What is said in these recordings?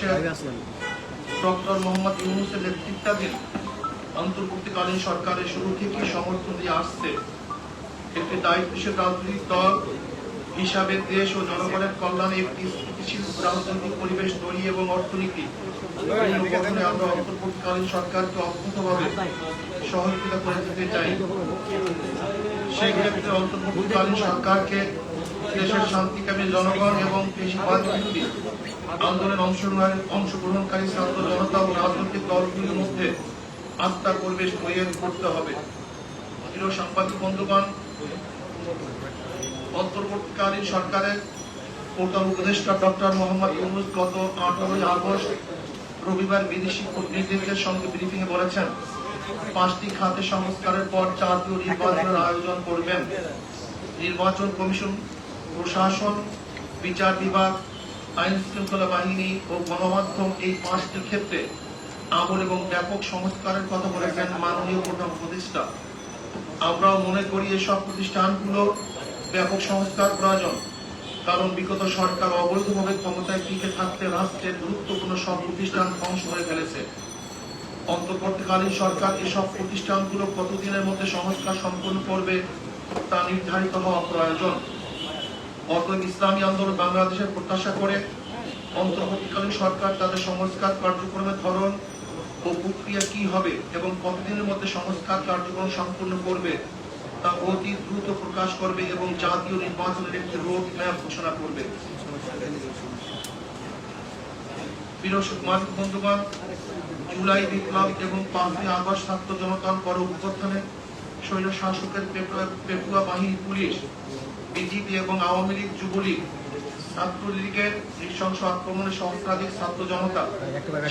বাংলাদেশের ডক্টর মোহাম্মদ ইউনূসের নেতৃত্বাধীন অন্তর্বর্তীকালীন সরকারের শুরু থেকেই সমর্থন দিয়ে আসছে। একটি দায়িত্বশীল রাজনৈতিক দল হিসাবে দেশ ও জনগণের কল্যাণে একটি স্থিতিশীল রাজনৈতিক পরিবেশ তৈরি এবং অর্থনীতি আমরা অন্তর্বর্তীকালীন সরকারকে অভূতভাবে সহযোগিতা করে দিতে চাই। সেই ক্ষেত্রে অন্তর্বর্তীকালীন সরকারকে দেশের শান্তিকামী জনগণ এবং পেশিবাদ বিরোধী আন্দোলনে অংশগ্রহণকারী ছাত্র জনতা ও রাজনৈতিক দলগুলির মধ্যে আস্থার পরিবেশ তৈরি করতে হবে। প্রিয় সাংবাদিক বন্ধুগণ, অন্তর্বর্তীকালীন সরকারের প্রধান উপদেষ্টা ডক্টর মোহাম্মদ ইউনূস গত 18 আগস্ট রবিবার বিদেশি কূটনীতিকদের সঙ্গে ব্রিফিংয়ে বলেছেন, 5টি খাতে সংস্কারের পর জাতীয় নির্বাচনের আয়োজন করবেন। নির্বাচন কমিশন, প্রশাসন, বিচার বিভাগ, আইন শৃঙ্খলা বাহিনী ও গণমাধ্যম এই 5টি ক্ষেত্রে আমূল এবং ব্যাপক সংস্কারের কথা বলেছেন মাননীয় প্রধান উপদেষ্টা। আমরাও মনে করি এসব প্রতিষ্ঠানগুলো ব্যাপক সংস্কার প্রয়োজন, কারণ বিগত সরকার অবৈধভাবে ক্ষমতায় টিকে থাকতে রাষ্ট্রের গুরুত্বপূর্ণ সব প্রতিষ্ঠান ধ্বংস করে ফেলেছে। অন্তর্বর্তীকালীন সরকার এসব প্রতিষ্ঠানগুলো কতদিনের মধ্যে সংস্কার সম্পন্ন করবে তা নির্ধারিত হওয়া প্রয়োজন। অতএব ইসলামী আন্দোলন বাংলাদেশের প্রত্যাশা করে অন্তর্বর্তীকালীন সরকার তাদের সংস্কার কার্যক্রমের ধরন ও প্রক্রিয়া কি হবে এবং কতদিনের মধ্যে সংস্কার কার্যক্রম সম্পূর্ণ করবে তা অতি দ্রুত প্রকাশ করবে এবং জাতীয় নির্বাচনের একটি রোড ম্যাপ ঘোষণা করবে। প্রিয় সাংবাদিক বন্ধুগণ, জুলাই বিপ্লব এবং 5ই আগস্ট ছাত্র জনতার পর অভ্যুত্থানে স্বৈর শাসকের পেপুয়া বাহিনী, পুলিশ, বিজিবি এবং আওয়ামী লীগ, যুবলীগ, ছাত্রলীগের নৃশংস আক্রমণে সহস্রাধিক ছাত্র জনতা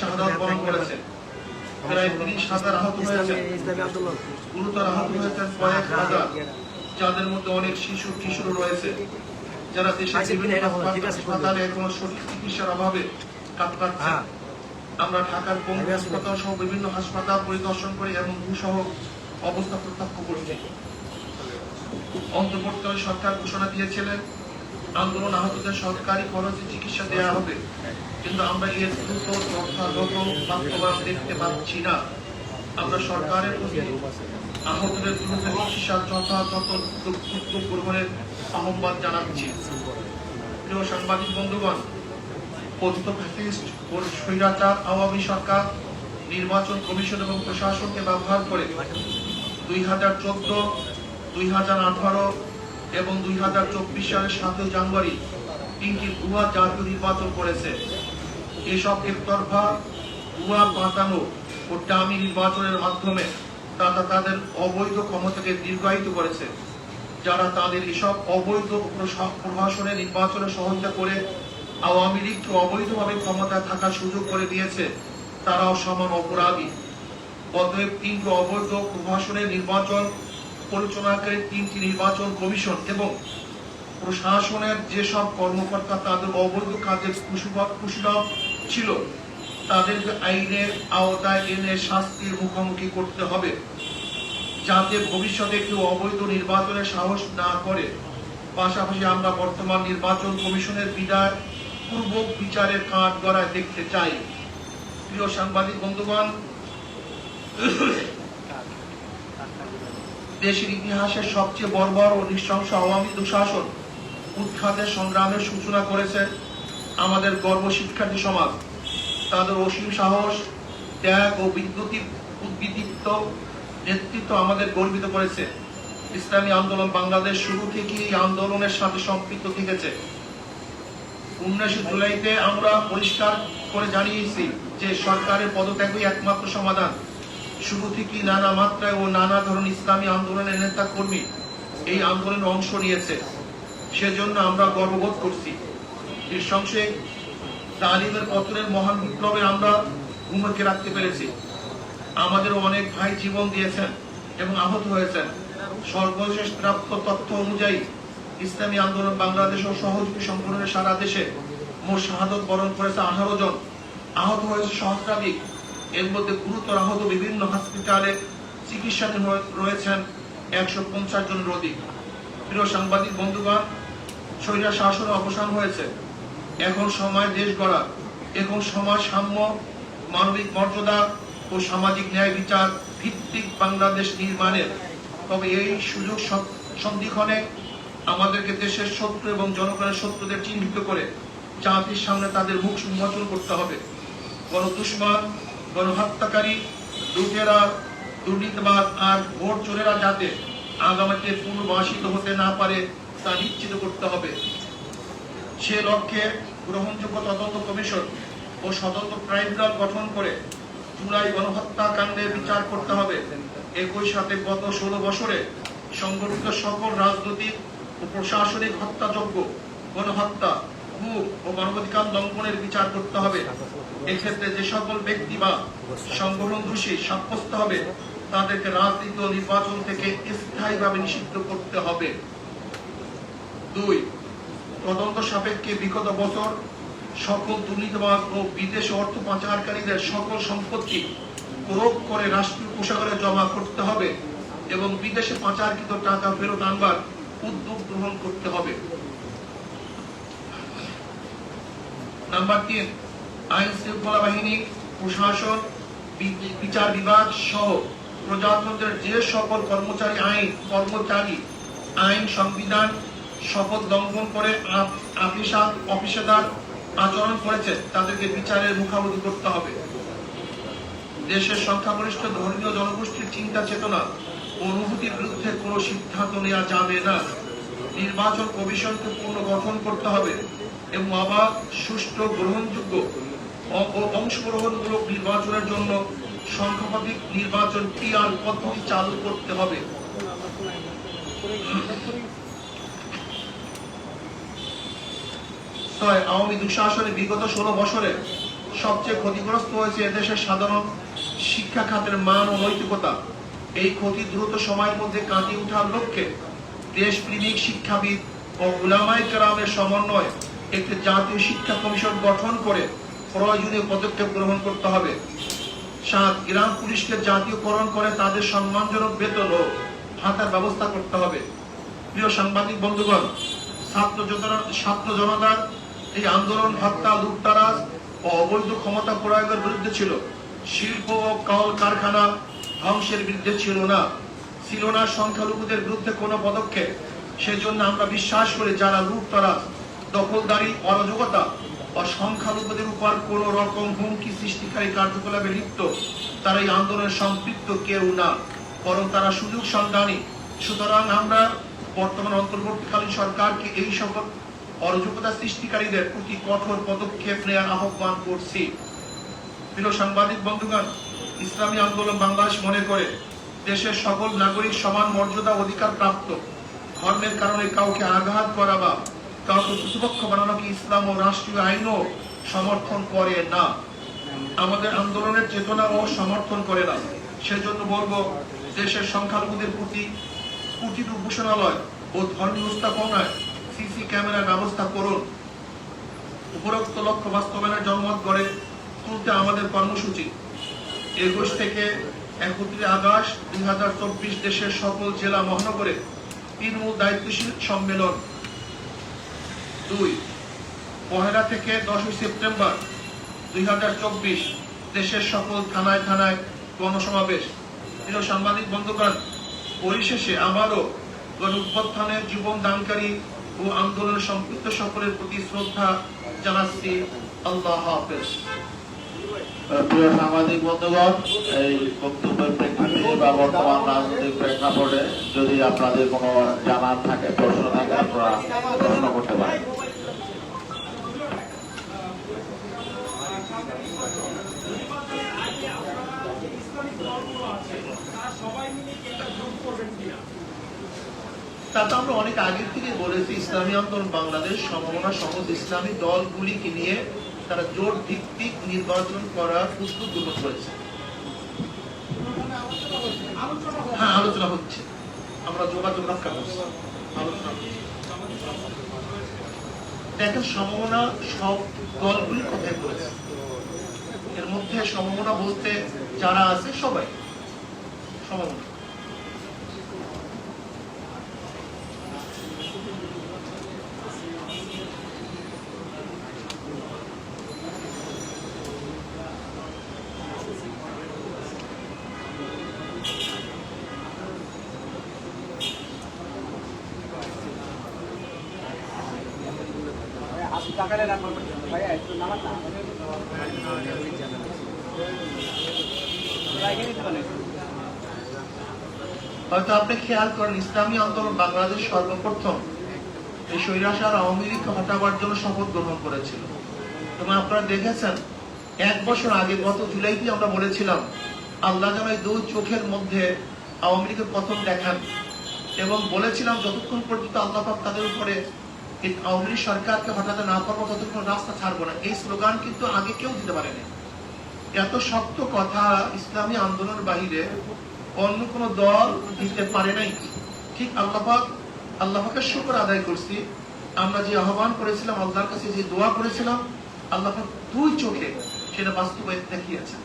শাহাদাত বরণ করেছে। প্রায় 30,000 আহত হয়েছে, গুরুতর আহত হয়েছেন কয়েক হাজার, যাদের মধ্যে অনেক শিশু কিশোর রয়েছে, যারা দেশের বিভিন্ন হাসপাতালে এখনো সঠিক চিকিৎসার অভাবে কাতরাচ্ছে। আমরা ঢাকার পঙ্গু হাসপাতাল সহ বিভিন্ন হাসপাতাল পরিদর্শন করে এবং দুঃসহ অবস্থা প্রত্যক্ষ করছি। অন্তর্বর্তীকালীন সরকার ঘোষণা দিয়েছিলেন আন্দোলন আহতদের সরকারি খরচে চিকিৎসা দেওয়া হবে, কিন্তু আমরা এর দ্রুত যথাযথ বাস্তবায়ন দেখতে পাচ্ছি না। আমরা সরকারের প্রতি আহতদের বিরুদ্ধে চিকিৎসার যথাযথ উদ্যোগ গ্রহণের আহ্বান জানাচ্ছি। প্রিয় সাংবাদিক বন্ধুগণ, পতিত ফ্যাসিস্ট ও স্বৈরাচার আওয়ামী সরকার নির্বাচন কমিশন এবং প্রশাসনকে ব্যবহার করে 2014, 2018 এবং 2024 সালের 7 জানুয়ারি 3টি ভুয়া জাতীয় নির্বাচন করেছে। এসব একতরফা ভুয়া পাতানো ও ডামি নির্বাচনের মাধ্যমে তারা তাদের অবৈধ ক্ষমতাকে দীর্ঘায়িত করেছে। যারা তাদের এসব অবৈধ প্রশাসনে নির্বাচনে সহযোগিতা করে আওয়ামী লীগকে অবৈধভাবে ক্ষমতায় থাকার সুযোগ করে দিয়েছে, তারাও সমান অপরাধী। অতএব 3টি অবৈধ প্রশাসনের নির্বাচন পরিচালনাকারী 3টি নির্বাচন কমিশন এবং প্রশাসনের যেসব কর্মকর্তা তাদের অবৈধ কাজের কুশীলব ছিল, তাদেরকে আইনের আওতায় এনে শাস্তির মুখোমুখি করতে হবে, যাতে ভবিষ্যতে কেউ অবৈধ নির্বাচনের সাহস না করে। পাশাপাশি আমরা বর্তমান নির্বাচন কমিশনের বিদায় পূর্বক বিচারের কাঠগড়ায় দেখতে চাই। প্রিয় সাংবাদিক বন্ধুগণ, দেশের ইতিহাসের সবচেয়ে বর্বর ও নৃশংস আওয়ামী দুঃশাসন উৎখাতের সংগ্রামের সূচনা করেছে আমাদের গর্ব শিক্ষার্থী সমাজ। তাদের অসীম সাহস, ত্যাগ ও উদ্দীপ্ত নেতৃত্ব আমাদের গর্বিত করেছে। ইসলামী আন্দোলন বাংলাদেশ শুরু থেকেই এই আন্দোলনের সাথে সম্পৃক্ত থেকেছে। 19 জুলাইতে আমরা পরিষ্কার করে জানিয়েছি যে সরকারের পদত্যাগই একমাত্র সমাধান। শুরু থেকেই নানা মাত্রায় ও নানা ধরনের ইসলামী আন্দোলনের নেতা কর্মী এই আন্দোলনে অংশ নিয়েছে, সেজন্য আমরা গর্ববোধ করছি। নৃশংসে তালিমের পতনের মহান বিপ্লবে আমরা ভূমিকা রাখতে পেরেছি। আমাদের অনেক ভাই জীবন দিয়েছেন এবং আহত হয়েছেন। সর্বশেষ প্রাপ্ত তথ্য অনুযায়ী ইসলামী আন্দোলন বাংলাদেশ ও সহযোগী সংগঠনের সারা দেশে মোট শাহাদত বরণ করেছে 18 জন, আহত হয়েছে সহস্রাধিক। এর মধ্যে গুরুতর আহত বিভিন্ন হসপিটালে চিকিৎসাধীন রয়েছেন 150 জনের অধিক। প্রিয় সাংবাদিক বন্ধুগণ, স্বৈর শাসনের অবসান হয়েছে, এখন সময় দেশ গড়া। এবং সমাজ সাম্য, মানবিক মর্যাদা ও সামাজিক ন্যায় বিচার ভিত্তিক বাংলাদেশ নির্মাণের। তবে এই সুযোগ সন্ধিক্ষণে আমাদেরকে দেশের শত্রু এবং জনগণের শত্রুদের চিহ্নিত করে জাতির সামনে তাদের মুখ উন্মোচন করতে হবে। গণদুশমন, গণহত্যাকারী, লুটেরা, দুর্নীতিবাদ আর ভোট চোরেরা যাতে আগামীতে পুনর্বাসিত হতে না পারে তা নিশ্চিত করতে হবে। সে লক্ষ্যে গ্রহণযোগ্য তদন্ত কমিশন ও স্বতন্ত্র ট্রাইব্যুনাল গঠন করে জুলাই গণহত্যাকাণ্ডের বিচার করতে হবে। একই সাথে গত 16 বছরে সংঘটিত সকল রাজনৈতিক ও প্রশাসনিক হত্যাযজ্ঞ, গণহত্যা, খুন ও মানবাধিকার লঙ্ঘনের বিচার করতে হবে। এক্ষেত্রে যে সকল ব্যক্তি বা সংগঠন দোষী সাব্যস্ত হবে তাদেরকে রাজনীতি ও নির্বাচন থেকে স্থায়ীভাবে নিষিদ্ধ করতে হবে। 2. তদন্ত সাপেক্ষে বিগত বছর সকল দুর্নীতিবাজ ও বিদেশি অর্থ পাচারকারীদের সকল সম্পত্তি ক্রোধ করে রাষ্ট্রীয় কোষাগারে জমা করতে হবে এবং বিদেশে পাচারকৃত টাকা ফেরত আনবার উদ্যোগ গ্রহণ করতে হবে। নাম্বার 3, আইন শৃঙ্খলা বাহিনী, প্রশাসন, বিচার বিভাগ সহ প্রজাতন্ত্রের যে সকল আইন, সংবিধান, শপথ লঙ্ঘন করে অপেশাদার আচরণ করেছে তাদেরকে বিচারের মুখোমুখি করতে হবে। দেশের সংখ্যাগরিষ্ঠ ধর্মীয় জনগোষ্ঠীর চিন্তা চেতনা ও অনুভূতির বিরুদ্ধে কোনো সিদ্ধান্ত নেওয়া যাবে না। নির্বাচন কমিশনকে পুনর্গঠন করতে হবে এবং অবাধ, সুষ্ঠু, গ্রহণযোগ্য ও অংশগ্রহণমূলক নির্বাচনের জন্য সংখ্যাধিক নির্বাচন পিআর পদ্ধতি চালু করতে হবে। আওয়ামী দুঃশাসনে বিগত 16 বছরে সবচেয়ে ক্ষতিগ্রস্ত হয়েছে এদেশের সাধারণ শিক্ষা খাতের মান ও নৈতিকতা। এই ক্ষতি দ্রুত সময়ের মধ্যে কাটিয়ে ওঠার লক্ষ্যে দেশপ্রেমিক শিক্ষাবিদ ও উলামায়ে কেরামের সমন্বয়ে একটি জাতীয় শিক্ষা কমিশন গঠন করে প্রয়োজনীয় পদক্ষেপ গ্রহণ করতে হবে। 7, গ্রাম পুলিশকে জাতীয়করণ করে তাদের সম্মানজনক বেতন ও ভাতার ব্যবস্থা করতে হবে। প্রিয় সাংবাদিক বন্ধুগণ, ছাত্র জনতার এই আন্দোলন হত্যা, লুটতরাজ ও অবৈধ ক্ষমতা প্রয়োগের বিরুদ্ধে ছিল। শিল্প ও কল কারখানা ধ্বংসের বিরুদ্ধে ছিল না সংখ্যালঘুদের বিরুদ্ধে কোনো পদক্ষেপ। সেজন্য আমরা বিশ্বাস করি যারা লুটতরাজ, দখলদারি, অরাজকতা ও সংখ্যালঘুদের উপর কোন রকম হুমকি সৃষ্টিকারী কার্যকলাপে লিপ্ত তারা এই আন্দোলনে সম্পৃক্ত কেউ না, বরং তারা সুযোগ সন্ধানী। সুতরাং আমরা বর্তমান অন্তর্বর্তীকালীন সরকারকে এই সকল অরাজকতা সৃষ্টিকারীদের প্রতি কঠোর পদক্ষেপ নেওয়ার আহ্বান করছি। প্রিয় সাংবাদিক বন্ধুগণ, ইসলামী আন্দোলন বাংলাদেশ মনে করে দেশের সকল নাগরিক সমান মর্যাদা অধিকার প্রাপ্ত। ধর্মের কারণে কাউকে আঘাত করা বা কাউকে প্রতিপক্ষ বানানোকে ইসলাম ও রাষ্ট্রীয় আইনও সমর্থন করে না। আমাদের আন্দোলনের চেতনা ও সমর্থন করে না। সেজন্য বলবো, দেশের সংখ্যালঘুদের প্রতি কুটির উপাসনালয় ও ধর্মীয় স্থাপনায় সিসি ক্যামেরার ব্যবস্থা করুন। উপরোক্ত লক্ষ্য বাস্তবায়নের জনমত গড়ে তুলতে আমাদের কর্মসূচি 21 থেকে 31 আগস্ট 2024 দেশের সকল জেলা মহানগরে তৃণমূল দায়িত্বশীল সম্মেলন। 2, 1 থেকে 10 সেপ্টেম্বর 2024 দেশের সকল থানায় গণসমাবেশ। প্রিয় সাংবাদিক বন্ধুগণ, পরিশেষে আবারও গণঅভ্যুত্থানের জীবন দানকারী ও আন্দোলনে সম্পৃক্ত সকলের প্রতি শ্রদ্ধা জানাচ্ছি। আল্লাহ হাফেজ। প্রিয় সাংবাদিক বন্ধুগণ, এই বক্তব্যের প্রেক্ষাপটে বা বর্তমান রাজনৈতিক প্রেক্ষাপটে যদি আপনাদের কোনো জানার থাকে, প্রশ্ন থাকে, আপনারা প্রশ্ন করতে পারেন। তা তো আমরা অনেক আগের থেকে বলেছি, ইসলামী আন্দোলন বাংলাদেশ সমমনা সমস্ত ইসলামী দলগুলিকে নিয়ে তারা জোট ভিত্তিক নির্বাচন করার উদ্যোগ গ্রহণ করেছে। হ্যাঁ, আলোচনা হচ্ছে, আমরা যোগাযোগ রক্ষা করছি, আলোচনা হচ্ছে। দেখেন, সমমনা সব দলগুলি কথাই বলেছে। এর মধ্যে সমমনা বলতে যারা আছে সবাই সমমনা। হয়তো আপনি খেয়াল করেন, ইসলামী আন্দোলন বাংলাদেশ সর্বপ্রথম এই স্বৈরাচার আওয়ামী লীগকে হটাবার জন্য শপথ গ্রহণ করেছিল। এবং আপনারা দেখেছেন 1 বছর আগে গত জুলাইতে আমরা বলেছিলাম আল্লাহ যেন এই 2 চোখের মধ্যে আওয়ামী লীগের পতন দেখান, এবং বলেছিলাম যতক্ষণ পর্যন্ত আল্লাহ পাক তাদের উপরে এই আওয়ামী লীগ সরকারকে হটাতে না পারবো ততক্ষণ রাস্তা ছাড়বো না। এই স্লোগান কিন্তু আগে কেউ দিতে পারেনি। এত শক্ত কথা ইসলামী আন্দোলনের বাহিরে অন্য কোন দল দিতে পারে নাই। ঠিক আল্লাহ পাকের শুকর আদায় করছি, আমরা যে আহ্বান করেছিলাম, আল্লাহর কাছে যে দোয়া করেছিলাম, আল্লাহ পাক 2 চোখে সেটা বাস্তবায়িত দেখিয়েছে।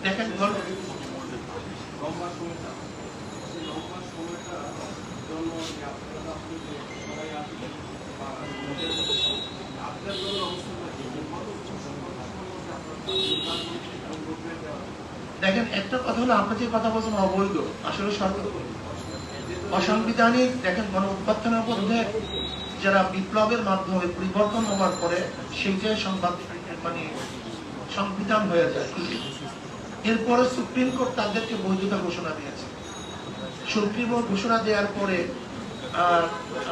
দেখেন দেখেন একটা কথা হলো, আপনি যে কথা বলছেন অবৈধ, আসলে সরকার অসাংবিধানিক। দেখেন গণ অভ্যুত্থানের মধ্যে যারা বিপ্লবের মাধ্যমে পরিবর্তন হওয়ার পরে সেই যে সংবিধান হয়ে যায়, এরপরে সুপ্রিম কোর্ট তাদেরকে বৈধতা ঘোষণা দিয়েছে। সুপ্রিম কোর্ট ঘোষণা দেওয়ার পরে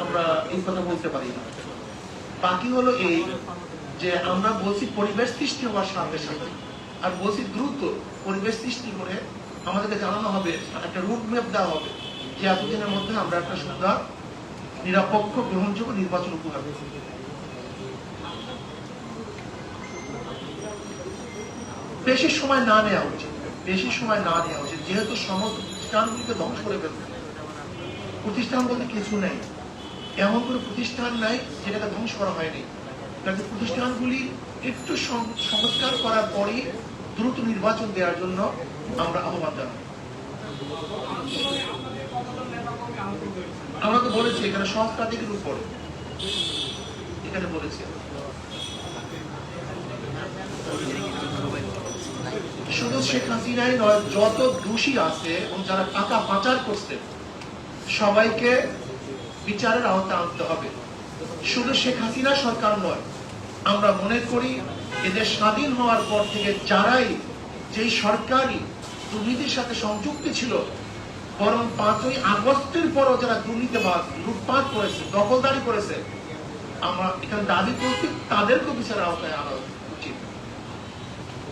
আমরা এই কথা বলতে পারি না। বাকি হলো এই যে আমরা বলছি পরিবেশ সৃষ্টি হওয়ার সাথে সাথে, আর বলছি দ্রুত পরিবেশ সৃষ্টি করে আমাদেরকে জানানো হবে, একটা রুট ম্যাপ দেওয়া হবে যে এতদিনের মধ্যে আমরা একটা সুন্দর নিরপেক্ষ গ্রহণযোগ্য নির্বাচন উপহার দেব। বেশি সময় না নেওয়া উচিত, যেহেতু সমস্ত প্রতিষ্ঠানগুলিকে ধ্বংস করে ফেলবে। প্রতিষ্ঠান বলতে কিছু নেই, এমন কোনো প্রতিষ্ঠান নাই যেটাকে ধ্বংস করা হয়নি। কাজে প্রতিষ্ঠানগুলি একটু সংস্কার করার পরই দ্রুত নির্বাচন দেওয়ার জন্য আমরা আহ্বান জানাই। আমরা তো বলেছি এখানে সহস্রাধিকের উপরে, এখানে বলেছি শুধু শেখ হাসিনাই নয়, যত দোষী আছে এবং যারা টাকা পাচার করছে সবাইকে বিচারের আওতায় আনতে হবে। শুধু শেখ হাসিনা সরকার নয়, আমরা মনে করি এদের স্বাধীন হওয়ার পর থেকে যারাই যেই সরকারি দুর্নীতির সাথে সংযুক্ত ছিল, বরং 5ই আগস্টের পরও যারা দুর্নীতিবাজ, লুটপাট করেছে, দখলদারি করেছে, আমরা এখানে দাবি করছি তাদেরকে বিচারের আওতায় আনা হবে।